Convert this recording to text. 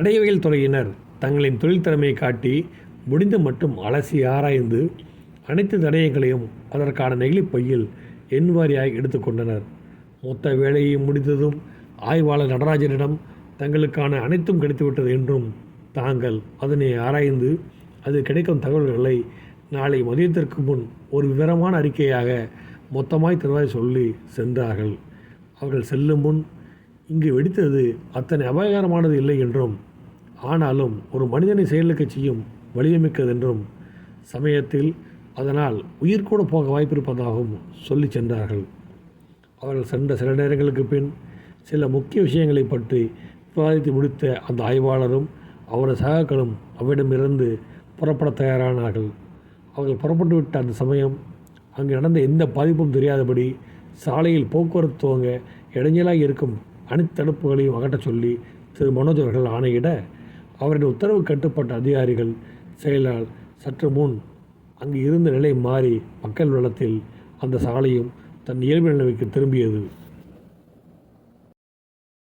தடயவியல் துறையினர் தங்களின் தொழில் திறமையை காட்டி முடிந்த மட்டும் அலசி ஆராய்ந்து அனைத்து தடயங்களையும் அதற்கான நெகிழிப் பையில் எண்வாரியாக எடுத்துக்கொண்டனர். மொத்த வேலையை முடிந்ததும் ஆய்வாளர் நடராஜனிடம் தங்களுக்கான அனைத்தும் கிடைத்துவிட்டது என்றும் தாங்கள் அதனை ஆராய்ந்து அது கிடைக்கும் தகவல்களை நாளை மதியத்திற்கு முன் ஒரு விவரமான அறிக்கையாக மொத்தமாய் தருவாய் சொல்லி சென்றார்கள். அவர்கள் செல்லும் முன் இங்கு வெடித்தது அத்தனை அபாயகரமானது இல்லை என்றும், ஆனாலும் ஒரு மனிதனை செயலுக்கு செய்யும் வலிமைமிக்கதென்றும், சமயத்தில் அதனால் உயிர் கூட போக வாய்ப்பிருப்பதாகவும் சொல்லி சென்றார்கள். அவர்கள் சென்ற சில நேரங்களுக்கு பின் சில முக்கிய விஷயங்களை பற்றி விவாதித்து முடித்த அந்த ஆய்வாளரும் அவரது சகாக்களும் அவரிடமிருந்து புறப்பட தயாரானார்கள். அவர்கள் புறப்பட்டு விட்ட அந்த சமயம் அங்கு நடந்த எந்த பாதிப்பும் தெரியாதபடி சாலையில் போக்குவரத்து துவங்க இடைஞ்சலாக இருக்கும் அனைத்து தடுப்புகளையும் அகற்றச் சொல்லி திரு மனோஜ் அவர்கள் ஆணையிட, அவரின் உத்தரவு கட்டுப்பட்ட அதிகாரிகள் செயலால் சற்று முன் அங்கு இருந்த நிலை மாறி மக்கள் வெள்ளத்தில் அந்த சாலையும் தன் இயல்பு நிலைமைக்கு திரும்பியது.